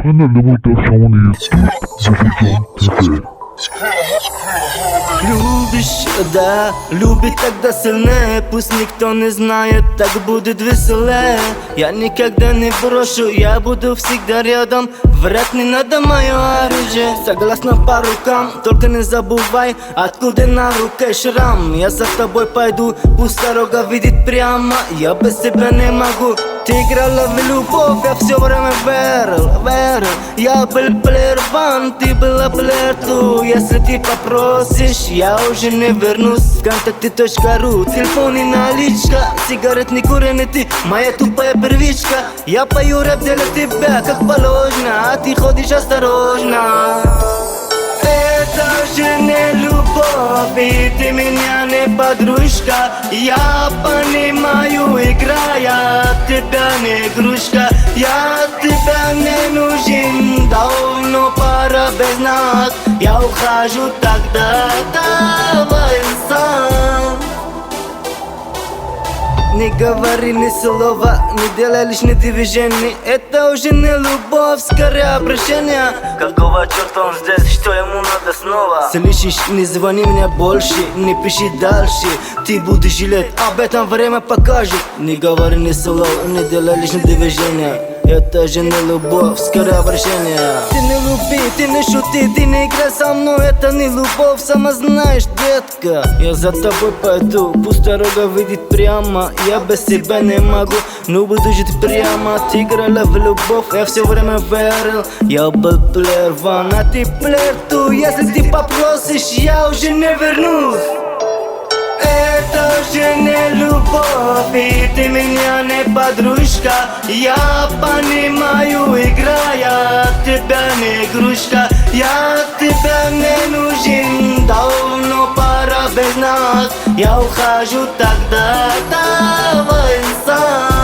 канале Вольташон YouTube ТВ. Любишь, да, любит тогда сильнее. Пусть никто не знает, так будет веселее. Я никогда не брошу, я буду всегда рядом. Врать не надо мое оружие. Согласно по рукам, только не забывай, откуда на руке шрам. Я за тобой пойду, пусть дорога видит прямо. Я без тебя не могу. Ты играла в любовь, я все время верил. Я был плеер ван, ты была плеер ту. Если ты попросишь, я уже не вернусь. Контакты.ру, телефон и наличка. Сигарет не курение, ты моя тупая первичка. Я пою рэп для тебя, как положено, а ты ходишь осторожно. Это же не любовь, и ты меня не подружка. Я понимаю, играя, от тебя не игрушка. Я от тебя не нужен, давно пора без нас. Я ухожу тогда, давай сам. Не говори ни слова, не делай лишних движений. Это уже не любовь, скорее обращение. Какого черта он здесь, что ему надо снова? Слышишь, не звони мне больше, не пиши дальше. Ты будешь жалеть, об этом время покажет. Не говори ни слова, не делай лишних движений. Это же не любовь, скорее обращение. Ты не люби, ты не шути, ты не играй со мной. Это не любовь, сама знаешь, детка. Я за тобой пойду, пусть дорога видит прямо. Я без тебя не могу, но буду жить прямо. Ты играла в любовь, я все время верил. Я был плеер ван, а ты плеер ту. Если ты попросишь, я уже не вернусь. Это же не любовь, и ты меня не подружка. Я понимаю, играя, от тебя не игрушка. Я от тебя не нужен, давно пора без нас. Я ухожу тогда, давай сам.